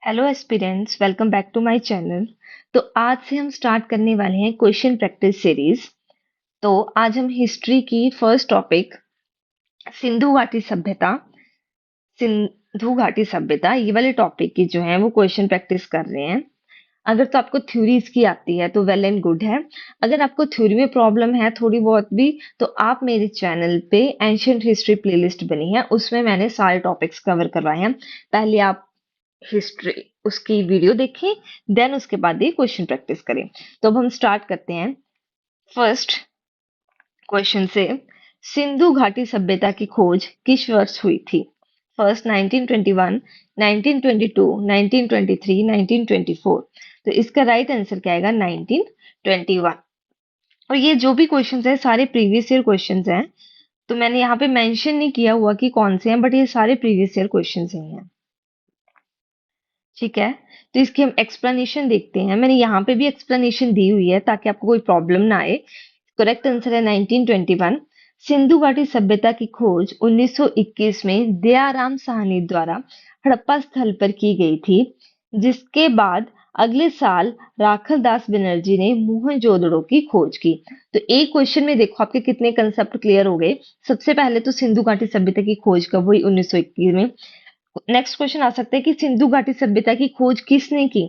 Hello aspirants, welcome back to my channel. तो आज से हम स्टार्ट करने वाले हैं क्वेश्चन प्रैक्टिस सीरीज। तो आज हम हिस्ट्री की फर्स्ट टॉपिक सिंधु घाटी सभ्यता सिंधु घाटी सभ्यता ये वाले टॉपिक की जो है वो क्वेश्चन प्रैक्टिस कर रहे हैं। अगर तो आपको थ्योरी इसकी आती है तो वेल एंड गुड है। अगर आपको थ्योरी में प्रॉब्लम है थोड़ी बहुत भी, तो आप मेरे चैनल पे एंशियंट हिस्ट्री प्लेलिस्ट बनी है, उसमें मैंने सारे टॉपिक्स कवर करवाए हैं। पहले आप हिस्ट्री उसकी वीडियो देखें, देन उसके बाद ये क्वेश्चन प्रैक्टिस करें। तो अब हम स्टार्ट करते हैं फर्स्ट क्वेश्चन से। सिंधु घाटी सभ्यता की खोज किस वर्ष हुई थी? फर्स्ट 1921, 1922, 1923, 1924। तो इसका राइट आंसर क्या आएगा? 1921। और ये जो भी क्वेश्चंस है सारे प्रीवियस ईयर क्वेश्चंस हैं। तो मैंने यहाँ पे मेंशन नहीं किया हुआ कि कौन से हैं, बट ये सारे प्रीवियस ईयर क्वेश्चंस ही हैं। ठीक है, तो इसकी हम एक्सप्लेनेशन देखते हैं। मैंने यहाँ पे भी एक्सप्लेनेशन दी हुई है ताकि आपको कोई प्रॉब्लम ना आए। करेक्ट आंसर है 1921। सिंधु घाटी सभ्यता की खोज 1921 में दयाराम साहनी द्वारा हड़प्पा स्थल पर की गई थी, जिसके बाद अगले साल राखल दास बनर्जी ने मोहनजोदड़ो की खोज की। तो एक क्वेश्चन में देखो आपके कितने कंसेप्ट क्लियर हो गए। सबसे पहले तो सिंधु घाटी सभ्यता की खोज कब हुई? 1921 में। नेक्स्ट क्वेश्चन आ सकता है कि सिंधु घाटी सभ्यता की खोज किसने की?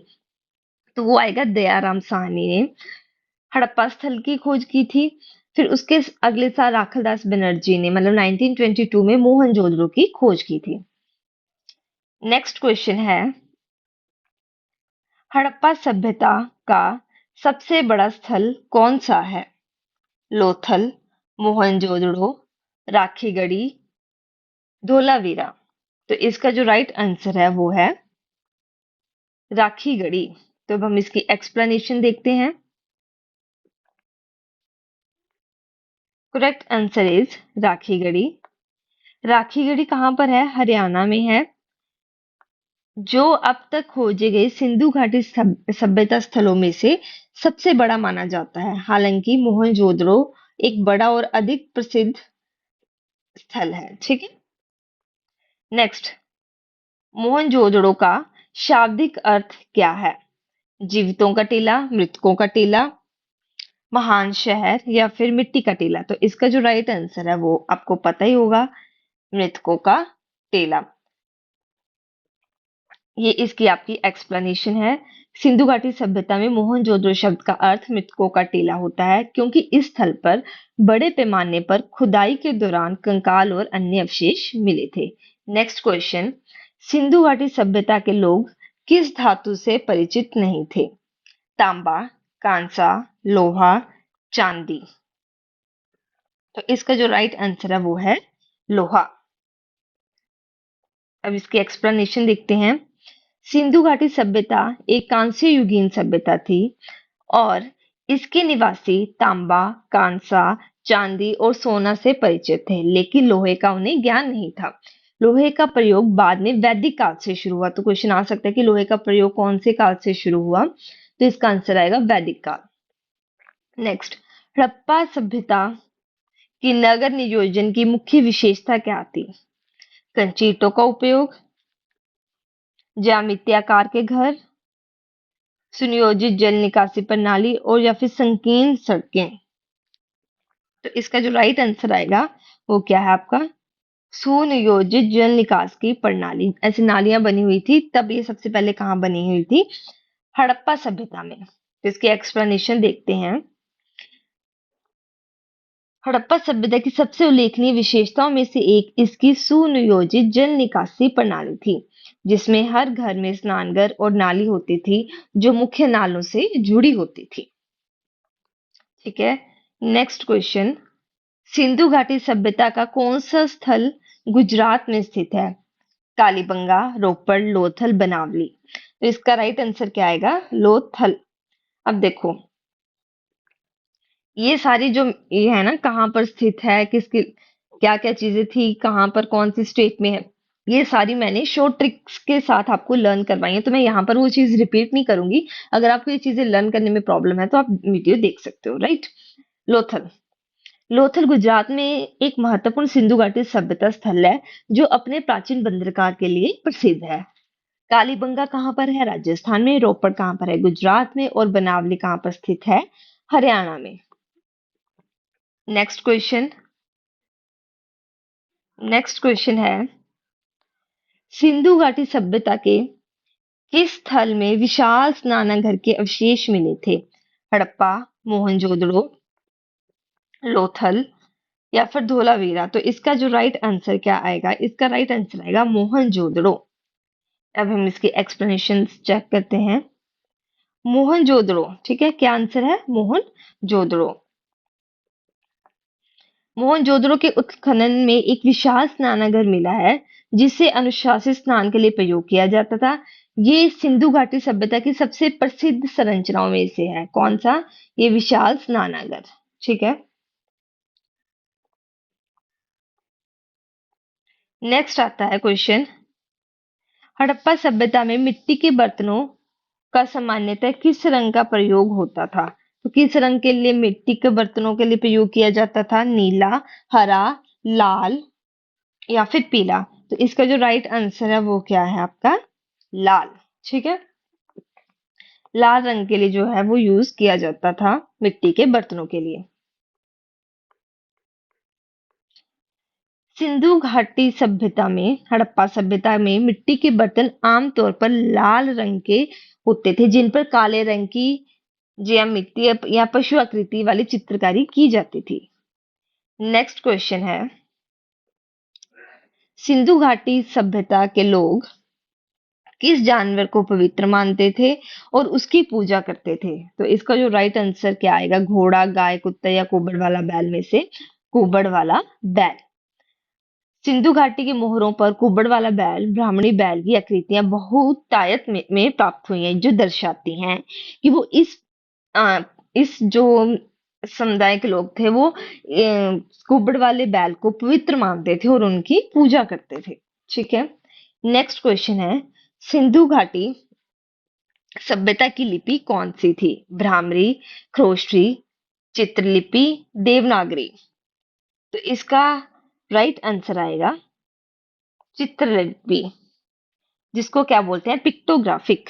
तो वो आएगा दयाराम साहनी ने। हड़प्पा स्थल की खोज की थी। फिर उसके अगले साल राखलदास बनर्जी ने, मतलब 1922 में मोहनजोदड़ो की खोज की थी। नेक्स्ट क्वेश्चन है, हड़प्पा सभ्यता का सबसे बड़ा स्थल कौन सा है? लोथल, मोहनजोदड़ो, राखीगढ़ी, धोलावीरा। तो इसका जो राइट आंसर है वो है राखीगढ़ी। तो अब हम इसकी एक्सप्लेनेशन देखते हैं। Correct answer is Rakhigarhi. Rakhigarhi कहाँ पर है? हरियाणा में है, जो अब तक खोजे गए सिंधु घाटी सभ्यता स्थलों में से सबसे बड़ा माना जाता है। हालांकि मोहनजोदड़ो एक बड़ा और अधिक प्रसिद्ध स्थल है। ठीक है, नेक्स्ट, मोहनजोदड़ो का शाब्दिक अर्थ क्या है? जीवितों का टीला, मृतकों का टीला, महान शहर, या फिर मिट्टी का टीला। तो इसका जो राइट आंसर है वो आपको पता ही होगा, मृतकों का टीला। ये इसकी आपकी एक्सप्लेनेशन है। सिंधु घाटी सभ्यता में मोहनजोदड़ो शब्द का अर्थ मृतकों का टीला होता है, क्योंकि इस स्थल पर बड़े पैमाने पर खुदाई के दौरान कंकाल और अन्य अवशेष मिले थे। नेक्स्ट क्वेश्चन, सिंधु घाटी सभ्यता के लोग किस धातु से परिचित नहीं थे? तांबा, कांसा, लोहा, चांदी। तो इसका जो राइट आंसर है वो है लोहा। अब इसकी एक्सप्लेनेशन देखते हैं। सिंधु घाटी सभ्यता एक कांस्य युगीन सभ्यता थी और इसके निवासी तांबा, कांसा, चांदी और सोना से परिचित थे, लेकिन लोहे का उन्हें ज्ञान नहीं था। लोहे का प्रयोग बाद में वैदिक काल से शुरू हुआ। तो क्वेश्चन आ सकता है कि लोहे का प्रयोग कौन से काल से शुरू हुआ? तो इसका आंसर आएगा वैदिक काल। नेक्स्ट, हड़प्पा सभ्यता की नगर नियोजन की मुख्य विशेषता क्या थी? कंची ईंटों का उपयोग, ज्यामितीय आकार के घर, सुनियोजित जल निकासी प्रणाली, और या फिर संकीर्ण सड़कें। तो इसका जो राइट आंसर आएगा वो क्या है आपका? सुनियोजित जल निकास की प्रणाली। ऐसी नालियां बनी हुई थी, तब ये सबसे पहले कहाँ बनी हुई थी? हड़प्पा सभ्यता में। तो इसकी एक्सप्लेनेशन देखते हैं। हड़प्पा सभ्यता की सबसे उल्लेखनीय विशेषताओं में से एक इसकी सुनियोजित जल निकासी प्रणाली थी, जिसमें हर घर में स्नानघर और नाली होती थी, जो मुख्य नालों से जुड़ी होती थी। ठीक है, नेक्स्ट क्वेश्चन, सिंधु घाटी सभ्यता का कौन सा स्थल गुजरात में स्थित है? कालीबंगा, रोपड़, लोथल, बनावली। तो इसका राइट आंसर क्या आएगा? लोथल। अब देखो, ये सारी जो ये है ना, कहाँ पर स्थित है, किसकी क्या क्या चीजें थी, कहाँ पर कौन सी स्टेट में है, ये सारी मैंने शॉर्ट ट्रिक्स के साथ आपको लर्न करवाई है। तो मैं यहाँ पर वो चीज रिपीट नहीं करूंगी। अगर आपको ये चीजें लर्न करने में प्रॉब्लम है तो आप वीडियो देख सकते हो। राइट, लोथल। लोथल गुजरात में एक महत्वपूर्ण सिंधु घाटी सभ्यता स्थल है, जो अपने प्राचीन बंदरगाह के लिए प्रसिद्ध है। कालीबंगा कहाँ पर है? राजस्थान में। रोपड़ कहाँ पर है? गुजरात में। और बनावली कहाँ पर स्थित है? हरियाणा में। Next question. नेक्स्ट क्वेश्चन है, सिंधु घाटी सभ्यता के किस स्थल में विशाल स्नानागार के अवशेष मिले थे? हड़प्पा, मोहनजोदड़ो, लोथल या फिर धोलावीरा। तो इसका जो राइट आंसर क्या आएगा? इसका राइट आंसर आएगा मोहनजोदड़ो। अब हम इसकी एक्सप्लेनेशन चेक करते हैं। मोहनजोदड़ो, ठीक है, क्या आंसर है? मोहनजोदड़ो। मोहनजोदड़ो के उत्खनन में एक विशाल स्नानागार मिला है जिसे अनुशासित स्नान के लिए प्रयोग किया जाता था। ये सिंधु घाटी सभ्यता की सबसे प्रसिद्ध संरचनाओं में से है। कौन सा? ये विशाल स्नानागार। ठीक है। नेक्स्ट आता है क्वेश्चन, हड़प्पा सभ्यता में मिट्टी के बर्तनों का सामान्यतः किस रंग का प्रयोग होता था? तो किस रंग के लिए मिट्टी के बर्तनों के लिए प्रयोग किया जाता था? नीला, हरा, लाल या फिर पीला। तो इसका जो राइट आंसर है वो क्या है आपका? लाल। ठीक है। लाल रंग के लिए जो है वो यूज किया जाता था मिट्टी के बर्तनों के लिए। सिंधु घाटी सभ्यता में, हड़प्पा सभ्यता में मिट्टी के बर्तन आमतौर पर लाल रंग के होते थे जिन पर काले रंग की ज्यामिति या पशु आकृति वाली चित्रकारी की जाती थी। नेक्स्ट क्वेश्चन है, सिंधु घाटी सभ्यता के लोग किस जानवर को पवित्र मानते थे और उसकी पूजा करते थे? तो इसका जो राइट आंसर क्या आएगा? घोड़ा, गाय, कुत्ता या कुबड़ वाला बैल में से कुबड़ वाला बैल। सिंधु घाटी के मोहरों पर कुबड़ वाला बैल, ब्राह्मणी बैल की आकृतियां बहुतायत में प्राप्त हुई हैं जो दर्शाती हैं कि वो इस जो समुदाय के लोग थे वो कुबड़ वाले बैल को पवित्र मानते थे और उनकी पूजा करते थे। ठीक है। नेक्स्ट क्वेश्चन है, सिंधु घाटी सभ्यता की लिपि कौन सी थी? भ्रामरी, खरोष्टी, चित्रलिपि, देवनागरी। तो इसका राइट आंसर आएगा चित्रलिपि, जिसको क्या बोलते हैं? पिक्टोग्राफिक।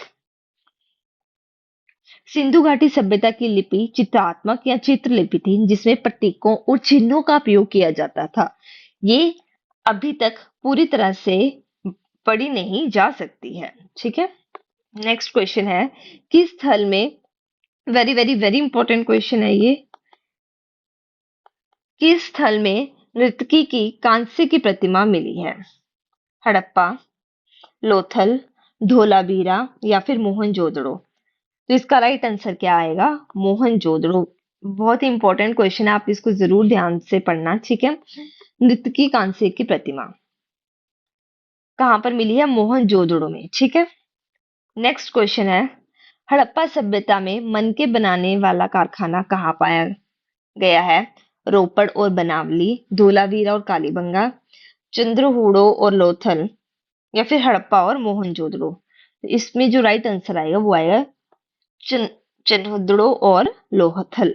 सिंधु घाटी सभ्यता की लिपि चित्रात्मक या चित्रलिपि थी जिसमें प्रतीकों और चिन्हों का प्रयोग किया जाता था। ये अभी तक पूरी तरह से पढ़ी नहीं जा सकती है। ठीक है। नेक्स्ट क्वेश्चन है, किस स्थल में, very very very important question है ये, किस स्थल में नर्तकी की कांस्य की प्रतिमा मिली है? हड़प्पा, लोथल, धोलावीरा या फिर मोहनजोदड़ो। तो इसका राइट आंसर क्या आएगा? मोहनजोदड़ो। बहुत ही इंपॉर्टेंट क्वेश्चन है, आप इसको जरूर ध्यान से पढ़ना। ठीक है। नर्तकी कांस्य की प्रतिमा कहां पर मिली है? मोहनजोदड़ो में। ठीक है। नेक्स्ट क्वेश्चन है, हड़प्पा सभ्यता में मनके बनाने वाला कारखाना कहाँ पाया गया है? रोपड़ और बनावली, धोलावीरा और कालीबंगा, चंद्रहूडो और लोथल या फिर हड़प्पा और मोहनजोदड़ो। तो इसमें जो राइट आंसर आएगा वो आएगा चंद्रहूडो और लोथल।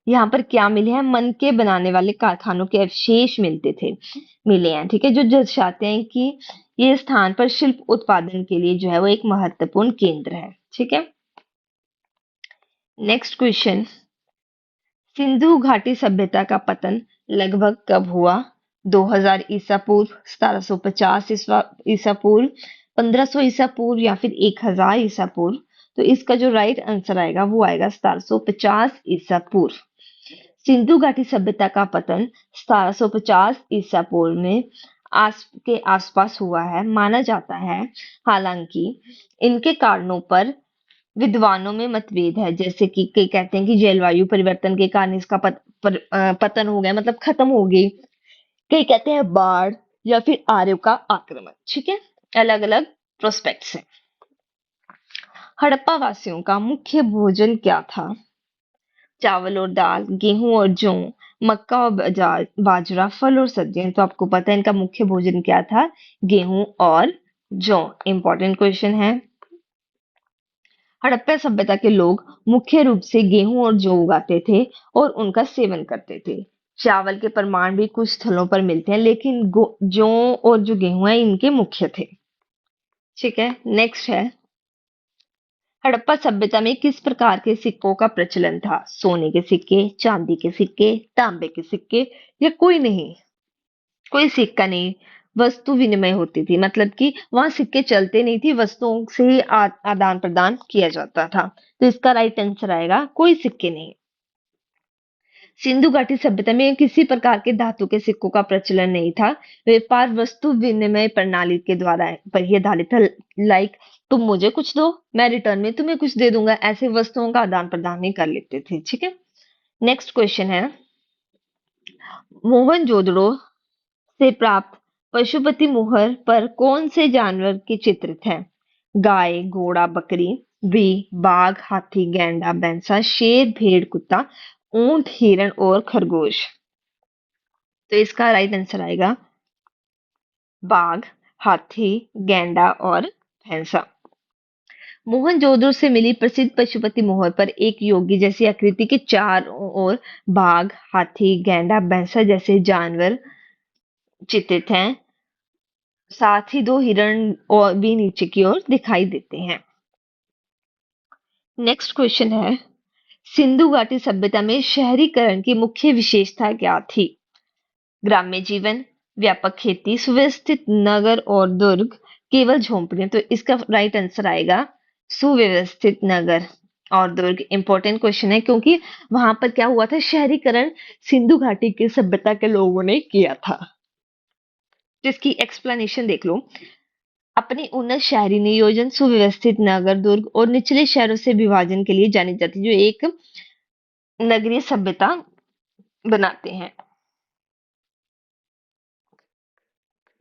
यहाँ पर क्या मिले हैं? मन के बनाने वाले कारखानों के अवशेष मिले हैं। ठीक है, जो दर्शाते हैं कि ये स्थान पर शिल्प उत्पादन के लिए जो है वो एक महत्वपूर्ण केंद्र है। ठीक है। नेक्स्ट क्वेश्चन, सिंधु घाटी सभ्यता का पतन लगभग कब हुआ? 2000 ईसा पूर्व, 1750 ईसा पूर्व, 1500 ईसा पूर्व या फिर 1000 ईसा पूर्व। तो इसका जो राइट आंसर आएगा वो आएगा 1750 ईसा पूर्व। सिंधु घाटी सभ्यता का पतन 1750 ईसा पूर्व में के आसपास हुआ है माना जाता है। हालांकि इनके कारणों पर विद्वानों में मतभेद है, जैसे कि कई कहते हैं कि जलवायु परिवर्तन के कारण इसका पतन हो गया, मतलब खत्म हो गई। कई कहते हैं बाढ़ या फिर आर्यों का आक्रमण। ठीक है, अलग अलग प्रोस्पेक्ट्स हैं। हड़प्पा वासियों का मुख्य भोजन क्या था? चावल और दाल, गेहूं और जौ, मक्का और बाजरा, फल और सब्जियां। तो आपको पता है इनका मुख्य भोजन क्या था? गेहूं और जौ। इंपॉर्टेंट क्वेश्चन है। हड़प्पा सभ्यता के लोग मुख्य रूप से गेहूं और जौ उगाते थे और उनका सेवन करते थे। चावल के प्रमाण भी कुछ स्थलों पर मिलते हैं, लेकिन जौ और जो गेहूं है इनके मुख्य थे। ठीक है। नेक्स्ट है, हड़प्पा सभ्यता में किस प्रकार के सिक्कों का प्रचलन था? सोने के सिक्के, चांदी के सिक्के, तांबे के सिक्के, या कोई नहीं? कोई सिक्का नहीं, वस्तु विनिमय होती थी, मतलब कि वहां सिक्के चलते नहीं थी, वस्तुओं से ही आदान प्रदान किया जाता था। तो इसका राइट आंसर आएगा कोई सिक्के नहीं। सिंधु घाटी सभ्यता में किसी प्रकार के धातु के सिक्कों का प्रचलन नहीं था। व्यापार वस्तु विनिमय प्रणाली के द्वारा पर ही आधारित था। लाइक, तुम मुझे कुछ दो, मैं रिटर्न में तुम्हें कुछ दे दूंगा, ऐसे वस्तुओं का आदान प्रदान ही कर लेते थे। ठीक है। नेक्स्ट क्वेश्चन है, मोहनजोदड़ो से प्राप्त पशुपति मोहर पर कौन से जानवर के चित्रित हैं? गाय, घोड़ा, बकरी, बी बाघ, हाथी, गैंडा, भैंसा, शेर, भेड़, कुत्ता, ऊंट, हिरण और खरगोश। तो इसका राइट आंसर आएगा बाघ, हाथी, गैंडा और भैंसा। मोहनजोदड़ो से मिली प्रसिद्ध पशुपति मोहर पर एक योगी जैसी आकृति के चारों ओर बाघ, हाथी, गैंडा, भैंसा जैसे जानवर चित्रित हैं। साथ ही दो हिरण और भी नीचे की ओर दिखाई देते हैं। नेक्स्ट क्वेश्चन है, सिंधु घाटी सभ्यता में शहरीकरण की मुख्य विशेषता क्या थी? ग्राम्य जीवन, व्यापक खेती, सुव्यवस्थित नगर और दुर्ग, केवल झोंपड़ियां। तो इसका राइट आंसर आएगा सुव्यवस्थित नगर और दुर्ग। इंपॉर्टेंट क्वेश्चन है क्योंकि वहां पर क्या हुआ था, शहरीकरण सिंधु घाटी की सभ्यता के लोगों ने किया था। जिसकी एक्सप्लेनेशन देख लो। अपने उन्नत शहरी नियोजन, सुव्यवस्थित नगर, दुर्ग और निचले शहरों से विभाजन के लिए जानी जाती, जो एक नगरीय सभ्यता बनाते हैं।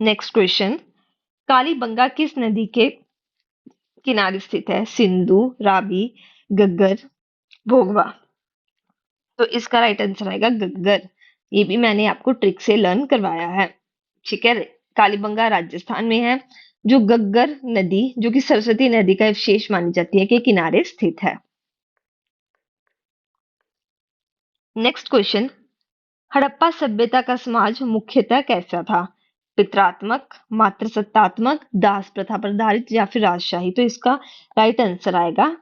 नेक्स्ट क्वेश्चन, कालीबंगा किस नदी के किनारे स्थित है? सिंधु, रावी, गग्गर, भोगवा। तो इसका राइट आंसर आएगा गग्गर। ये भी मैंने आपको ट्रिक से लर्न करवाया है। ठीक है। कालीबंगा राजस्थान में है, जो गग्गर नदी, जो कि सरस्वती नदी का विशेष मानी जाती है, के किनारे स्थित है। नेक्स्ट क्वेश्चन, हड़प्पा सभ्यता का समाज मुख्यतः कैसा था? पितरात्मक, मातृसत्तात्मक, दास प्रथा पर आधारित या फिर राजशाही। तो इसका राइट आंसर आएगा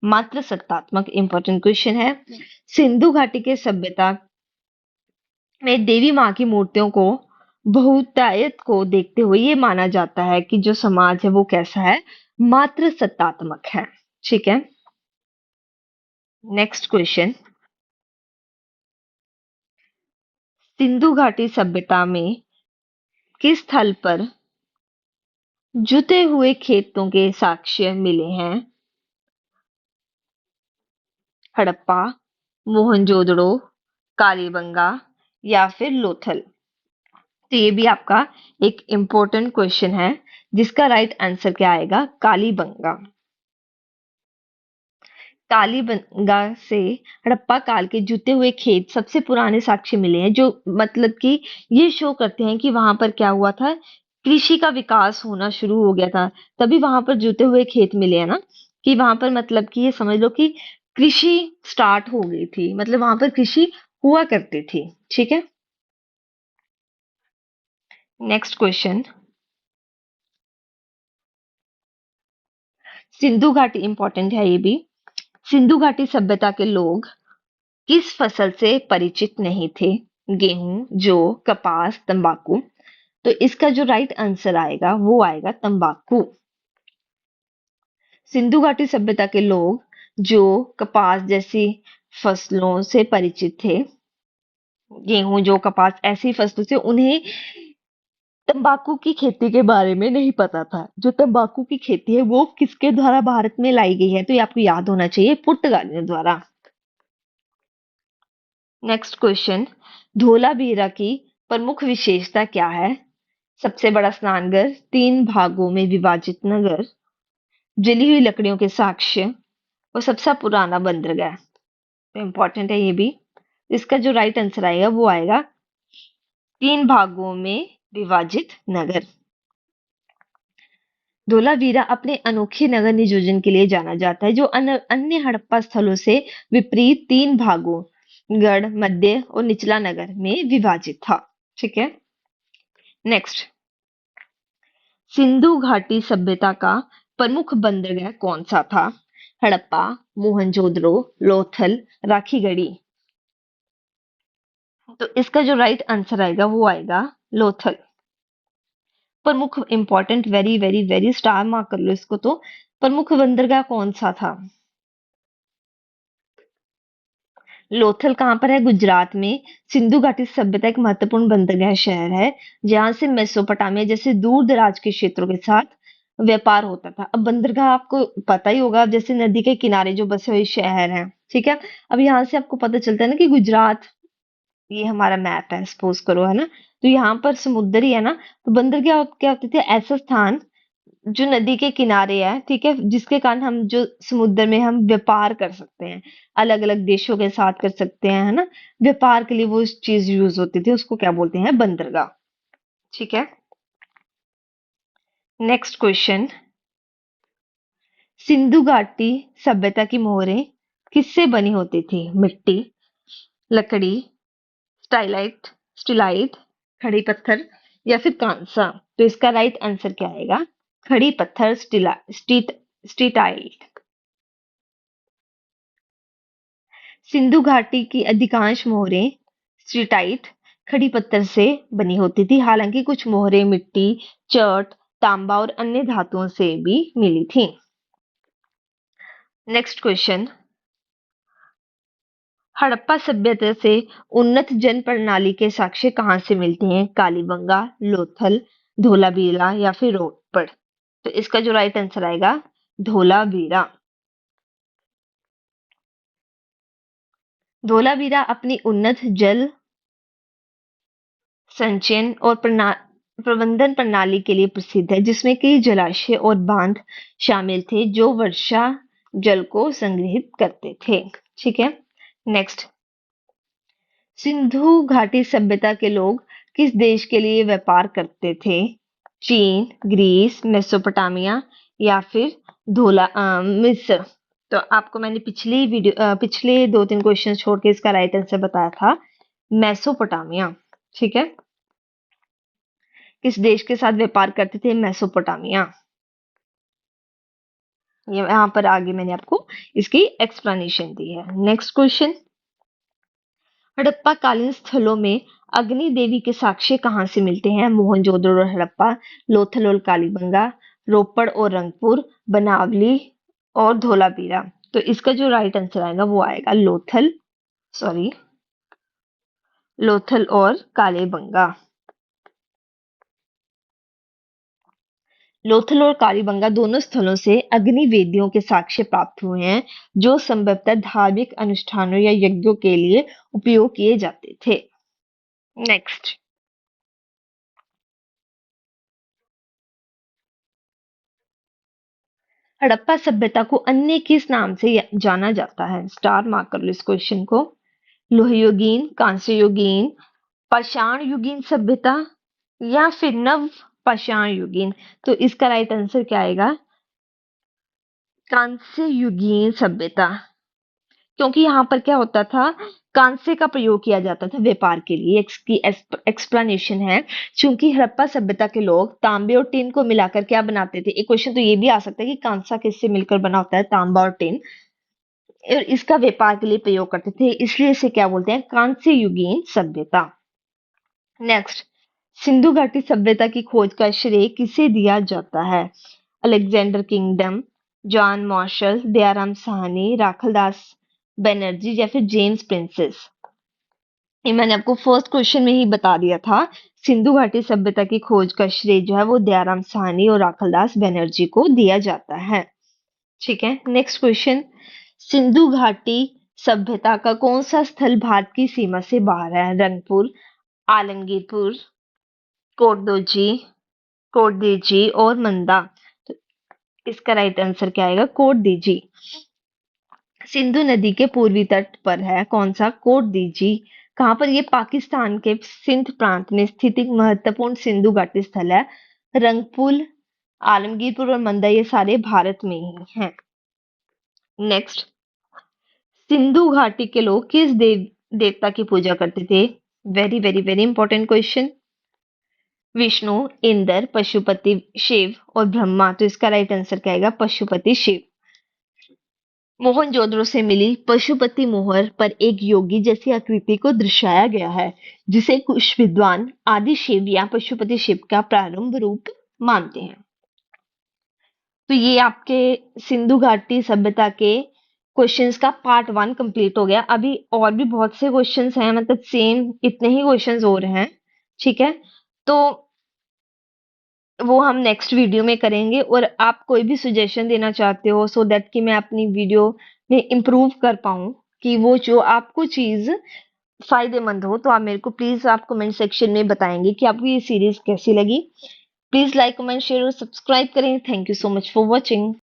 मातृसत्तात्मक। इंपॉर्टेंट क्वेश्चन है। सिंधु घाटी के सभ्यता में देवी माँ की मूर्तियों को बहुतायत को देखते हुए ये माना जाता है कि जो समाज है वो कैसा है, मातृसत्तात्मक है। ठीक है। नेक्स्ट क्वेश्चन, सिंधु घाटी सभ्यता में किस स्थल पर जुते हुए खेतों के साक्ष्य मिले हैं? हड़प्पा, मोहनजोदड़ो, कालीबंगा या फिर लोथल। तो ये भी आपका एक इंपॉर्टेंट क्वेश्चन है, जिसका राइट आंसर क्या आएगा? कालीबंगा। कालीबंगा से हड़प्पा काल के जुते हुए खेत सबसे पुराने साक्ष्य मिले हैं, जो मतलब कि ये शो करते हैं कि वहां पर क्या हुआ था, कृषि का विकास होना शुरू हो गया था। तभी वहां पर जुते हुए खेत मिले हैं ना, कि वहां पर मतलब कि ये समझ लो कि कृषि स्टार्ट हो गई थी, मतलब वहां पर कृषि हुआ करती थी। ठीक है। नेक्स्ट क्वेश्चन, सिंधु घाटी इंपॉर्टेंट है ये भी। सिंधु घाटी सभ्यता के लोग किस फसल से परिचित नहीं थे? गेहूं, जौ, कपास, तंबाकू। तो इसका जो राइट आंसर आएगा वो आएगा तंबाकू। सिंधु घाटी सभ्यता के लोग जो कपास जैसी फसलों से परिचित थे, गेहूं, जौ, कपास ऐसी फसलों से, उन्हें तंबाकू की खेती के बारे में नहीं पता था। जो तंबाकू की खेती है वो किसके द्वारा भारत में लाई गई है? तो ये आपको याद होना चाहिए, पुर्तगालियों द्वारा। नेक्स्ट क्वेश्चन, धोलावीरा की प्रमुख विशेषता क्या है? सबसे बड़ा स्नानघर, तीन भागों में विभाजित नगर, जली हुई लकड़ियों के साक्ष्य और सबसे पुराना बंदरगाह। तो इंपॉर्टेंट है ये भी। इसका जो राइट आंसर आएगा वो आएगा तीन भागों में विभाजित नगर। धोलावीरा अपने अनोखे नगर नियोजन के लिए जाना जाता है, जो अन्य हड़प्पा स्थलों से विपरीत तीन भागों, गढ़, मध्य और निचला नगर में विभाजित था। ठीक है। नेक्स्ट, सिंधु घाटी सभ्यता का प्रमुख बंदरगाह कौन सा था? हड़प्पा, मोहनजोदड़ो, लोथल, राखीगढ़ी। तो इसका जो राइट आंसर आएगा वो आएगा लोथल। प्रमुख important, very very very star mark कर लो इसको। तो प्रमुख बंदरगाह कौन सा था? लोथल कहाँ पर है? गुजरात में। सिंधु घाटी सभ्यता एक महत्वपूर्ण बंदरगाह शहर है जहां से मेसोपोटामिया जैसे दूर दराज के क्षेत्रों के साथ व्यापार होता था। अब बंदरगाह आपको पता ही होगा, अब जैसे नदी के किनारे जो बसे हुए शहर हैं, ठीक है। अब यहाँ से आपको पता चलता है ना कि गुजरात, ये हमारा मैप है सपोज करो, है ना। तो यहाँ पर समुद्र ही है ना, तो बंदरगाह क्या होते थे? ऐसा स्थान जो नदी के किनारे है, ठीक है, जिसके कारण हम जो समुद्र में हम व्यापार कर सकते हैं, अलग अलग देशों के साथ कर सकते हैं, है ना। व्यापार के लिए वो चीज यूज होती थी, उसको क्या बोलते हैं? बंदरगाह। ठीक है। Next question. सिंधु घाटी सभ्यता की मोहरें किससे बनी होती थी? मिट्टी, लकड़ी, स्टाइलाइट स्टिलाइट, खड़ी पत्थर, या फिर कांसा। तो इसका राइट आंसर क्या आएगा? खड़ी पत्थर, स्टीटाइट। सिंधु घाटी की अधिकांश मोहरें स्टीटाइट खड़ी पत्थर से बनी होती थी, हालांकि कुछ मोहरें मिट्टी, चर्ट, तांबा और अन्य धातुओं से भी मिली थी। Next question. हड़प्पा सभ्यता से उन्नत जन प्रणाली के साक्ष्य कहाँ से मिलते हैं? कालीबंगा, लोथल, धोलावीरा, या फिर रोपड़। तो इसका जो राइट आंसर आएगा धोलावीरा। धोलावीरा अपनी उन्नत जल संचयन और प्रबंधन प्रणाली के लिए प्रसिद्ध है, जिसमें कई जलाशय और बांध शामिल थे जो वर्षा जल को संग्रहित करते थे। ठीक है। नेक्स्ट। सिंधु घाटी सभ्यता के लोग किस देश के लिए व्यापार करते थे? चीन, ग्रीस, मेसोपोटामिया, या फिर मिस्र। तो आपको मैंने पिछले 2-3 क्वेश्चन छोड़ के इसका राइट आंसर बताया था मेसोपोटामिया। ठीक है। किस देश के साथ व्यापार करते थे? मेसोपोटामिया। ये यहाँ पर आगे मैंने आपको इसकी एक्सप्लेनेशन दी है। Next question. हड़प्पा कालीन स्थलों में अग्नि देवी के साक्ष्य कहाँ से मिलते हैं? मोहनजोदड़ो और हड़प्पा, लोथल और कालीबंगा, रोपड़ और रंगपुर, बनावली और धोलावीरा। तो इसका जो राइट आंसर आएगा वो आएगा लोथल और कालीबंगा। लोथल और कालीबंगा दोनों स्थलों से अग्नि वेदियों के साक्ष्य प्राप्त हुए हैं, जो संभवतः धार्मिक अनुष्ठानों या यज्ञों के लिए उपयोग किए जाते थे। नेक्स्ट। हड़प्पा सभ्यता को अन्य किस नाम से जाना जाता है? स्टार मार्क कर लो इस क्वेश्चन को। लोह युगीन, कांस्य युगीन, पाषाण युगीन सभ्यता, या फिर नव पाषाण युगीन। तो इसका राइट आंसर क्या आएगा? कांस्य युगीन सभ्यता। क्योंकि यहाँ पर क्या होता था? कांसे का प्रयोग किया जाता था व्यापार के लिए। इसकी एक्सप्लेनेशन है, क्योंकि हड़प्पा सभ्यता के लोग तांबे और टिन को मिलाकर क्या बनाते थे? एक क्वेश्चन तो ये भी आ सकता है कि कांसा किससे मिलकर बना होता है? तांबा और टिन। और इसका व्यापार के लिए प्रयोग करते थे, इसलिए इसे क्या बोलते हैं? कांस्य युगीन सभ्यता। नेक्स्ट। सिंधु घाटी सभ्यता की खोज का श्रेय किसे दिया जाता है? Alexander kingdom, John Marshall, Dayaram Sahni, Rakhaldas Banerjee, या फिर जेम्स प्रिंसेस। ये मैंने आपको फर्स्ट क्वेश्चन में ही बता दिया था। सिंधु घाटी सभ्यता की खोज का श्रेय जो है वो दयाराम साहनी और राखलदास बनर्जी को दिया जाता है। ठीक है। Next question. सिंधु घाटी सभ्यता का कौन सा स्थल भारत की सीमा से बाहर है? रंगपुर, आलमगीरपुर, कोटदोजी कोटदीजी और मंदा। तो इसका राइट आंसर क्या आएगा? कोटदीजी। सिंधु नदी के पूर्वी तट पर है कौन सा? कोटदीजी। कहाँ पर? ये पाकिस्तान के सिंध प्रांत में स्थित एक महत्वपूर्ण सिंधु घाटी स्थल है। रंगपुर, आलमगीरपुर और मंदा ये सारे भारत में ही हैं। नेक्स्ट। सिंधु घाटी के लोग किस देवता की पूजा करते थे? Very very very important question. Vishnu, Indra, Pashupati Shiva और ब्रह्मा। तो इसका राइट आंसर क्या आएगा? पशुपति शिव। मोहनजोदड़ो से मिली पशुपति मोहर पर एक योगी जैसी आकृति को दर्शाया गया है, जिसे कुछ विद्वान आदि शिव या पशुपति शिव का प्रारंभ रूप मानते हैं। तो ये आपके सिंधु घाटी सभ्यता के क्वेश्चंस का पार्ट 1 कंप्लीट हो गया। अभी और भी बहुत से क्वेश्चंस हैं, मतलब सेम इतने ही क्वेश्चंस और हैं। ठीक है, तो वो हम नेक्स्ट वीडियो में करेंगे। और आप कोई भी सजेशन देना चाहते हो सो दैट कि मैं अपनी वीडियो में इम्प्रूव कर पाऊँ, कि वो जो आपको चीज़ फायदेमंद हो, तो आप मेरे को प्लीज़ आप कमेंट सेक्शन में बताएंगे कि आपको ये सीरीज़ कैसी लगी। प्लीज़ लाइक, कमेंट, शेयर और सब्सक्राइब करें। Thank you so much for watching.